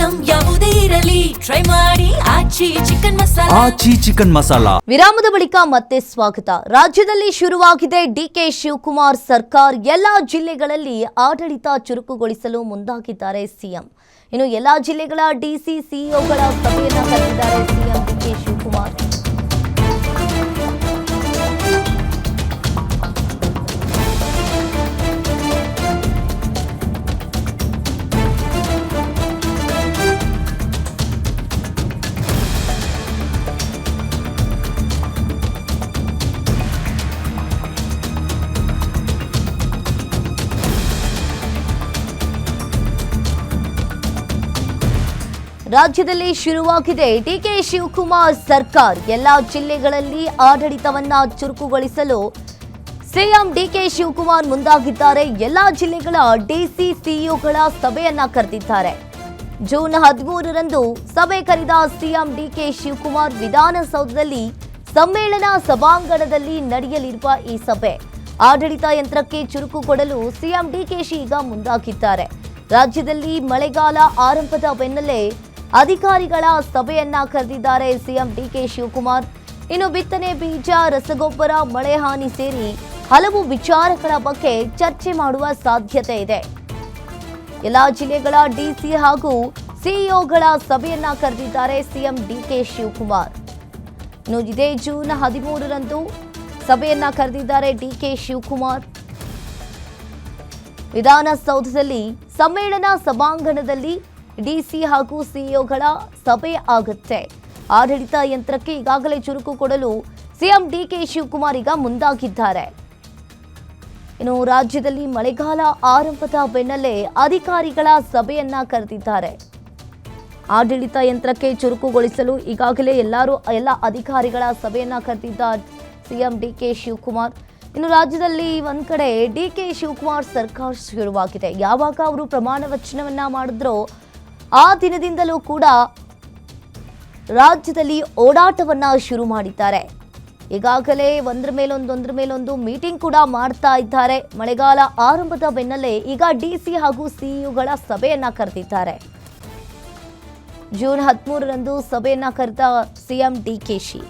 Item ಯಾವುದೇ ಇರಲಿ try ಮಾಡಿ ಆಚಿ ಚಿಕನ್ ಮಸಾಲಾ. ವಿರಾಮದ ಬಳಿಕ ಮತ್ತೆ ಸ್ವಾಗತ. ರಾಜ್ಯದಲ್ಲಿ ಶುರುವಾಗಿದೆ ಡಿಕೆ ಶಿವಕುಮಾರ್ ಸರ್ಕಾರ. ಎಲ್ಲಾ ಜಿಲ್ಲೆಗಳಲ್ಲಿ ಆಡಳಿತ ಚುರುಕುಗೊಳಿಸಲು ಮುಂದಾಗಿದ್ದಾರೆ ಸಿಎಂ. ಇನ್ನು ಎಲ್ಲಾ ಜಿಲ್ಲೆಗಳ ಡಿಸಿ ಸಿಇಒಗಳ ಸಭೆಯನ್ನು ಕರೆದಿದ್ದಾರೆ ಸಿಎಂ ಡಿಕೆ ಶಿವಕುಮಾರ್. ರಾಜ್ಯದಲ್ಲಿ ಶುರುವಾಗಿದೆ ಡಿಕೆ ಶಿವಕುಮಾರ್ ಸರ್ಕಾರ. ಎಲ್ಲಾ ಜಿಲ್ಲೆಗಳಲ್ಲಿ ಆಡಳಿತವನ್ನ ಚುರುಕುಗೊಳಿಸಲು ಸಿಎಂ ಡಿಕೆ ಶಿವಕುಮಾರ್ ಮುಂದಾಗಿದ್ದಾರೆ. ಎಲ್ಲಾ ಜಿಲ್ಲೆಗಳ ಡಿಸಿ ಸಿಇಒಗಳ ಸಭೆಯನ್ನ ಕರೆದಿದ್ದಾರೆ. ಜೂನ್ 13ರಂದು ಸಭೆ ಕರೆದ ಸಿಎಂ ಡಿಕೆ ಶಿವಕುಮಾರ್ ವಿಧಾನಸೌಧದಲ್ಲಿ ಸಮ್ಮೇಳನ ಸಭಾಂಗಣದಲ್ಲಿ ನಡೆಯಲಿರುವ ಈ ಸಭೆ ಆಡಳಿತ ಯಂತ್ರಕ್ಕೆ ಚುರುಕು ಕೊಡಲು ಸಿಎಂ ಡಿಕೆಶಿ ಈಗ ಮುಂದಾಗಿದ್ದಾರೆ. ರಾಜ್ಯದಲ್ಲಿ ಮಳೆಗಾಲ ಆರಂಭದ ಬೆನ್ನಲ್ಲೇ ಅಧಿಕಾರಿಗಳ ಸಭೆಯನ್ನ ಕರೆದಿದ್ದಾರೆ ಸಿಎಂ ಡಿಕೆ ಶಿವಕುಮಾರ್. ಇನ್ನು ಬಿತ್ತನೆ ಬೀಜ, ರಸಗೊಬ್ಬರ, ಮಳೆ ಹಾನಿ ಸೇರಿ ಹಲವು ವಿಚಾರಗಳ ಬಗ್ಗೆ ಚರ್ಚೆ ಮಾಡುವ ಸಾಧ್ಯತೆ ಇದೆ. ಎಲ್ಲಾ ಜಿಲ್ಲೆಗಳ ಡಿಸಿ ಹಾಗೂ ಸಿಇಒಗಳ ಸಭೆಯನ್ನ ಕರೆದಿದ್ದಾರೆ ಸಿಎಂ ಡಿಕೆ ಶಿವಕುಮಾರ್. ಇನ್ನು ಇದೇ ಜೂನ್ 13ರಂದು ಸಭೆಯನ್ನ ಕರೆದಿದ್ದಾರೆ ಡಿಕೆ ಶಿವಕುಮಾರ್. ವಿಧಾನಸೌಧದಲ್ಲಿ ಸಮ್ಮೇಳನ ಸಭಾಂಗಣದಲ್ಲಿ ಡಿಸಿ ಹಾಗೂ ಸಿಇಒಗಳ ಸಭೆ ಆಗುತ್ತೆ. ಆಡಳಿತ ಯಂತ್ರಕ್ಕೆ ಈಗಾಗಲೇ ಚುರುಕು ಕೊಡಲು ಸಿಎಂ ಡಿಕೆ ಶಿವಕುಮಾರ್ ಈಗ ಮುಂದಾಗಿದ್ದಾರೆ. ಇನ್ನು ರಾಜ್ಯದಲ್ಲಿ ಮಳೆಗಾಲ ಆರಂಭದ ಬೆನ್ನಲ್ಲೇ ಅಧಿಕಾರಿಗಳ ಸಭೆಯನ್ನ ಕರೆದಿದ್ದಾರೆ. ಆಡಳಿತ ಯಂತ್ರಕ್ಕೆ ಚುರುಕುಗೊಳಿಸಲು ಈಗಾಗಲೇ ಎಲ್ಲ ಅಧಿಕಾರಿಗಳ ಸಭೆಯನ್ನ ಕರೆದಿದ್ದ ಸಿಎಂ ಡಿಕೆ ಶಿವಕುಮಾರ್. ಇನ್ನು ರಾಜ್ಯದಲ್ಲಿ ಒಂದ್ ಕಡೆ ಡಿಕೆ ಶಿವಕುಮಾರ್ ಸರ್ಕಾರ ಶುರುವಾಗಿದೆ. ಯಾವಾಗ ಅವರು ಪ್ರಮಾಣ ವಚನವನ್ನ ಮಾಡಿದ್ರೋ ಆ ದಿನದಿಂದಲೂ ಕೂಡ ರಾಜ್ಯದಲ್ಲಿ ಓಡಾಟವನ್ನ ಶುರು ಮಾಡಿದ್ದಾರೆ. ಈಗಾಗಲೇ ಒಂದ್ರ ಮೇಲೊಂದು ಮೀಟಿಂಗ್ ಕೂಡ ಮಾಡ್ತಾ ಇದ್ದಾರೆ. ಮಳೆಗಾಲ ಆರಂಭದ ಬೆನ್ನಲ್ಲೇ ಈಗ ಡಿಸಿ ಹಾಗೂ ಸಿಇಒಗಳ ಸಭೆಯನ್ನ ಕರೆದಿದ್ದಾರೆ. ಜೂನ್ 13ರಂದು ಸಭೆಯನ್ನ ಕರೆದ ಸಿಎಂ ಡಿಕೆಶಿ.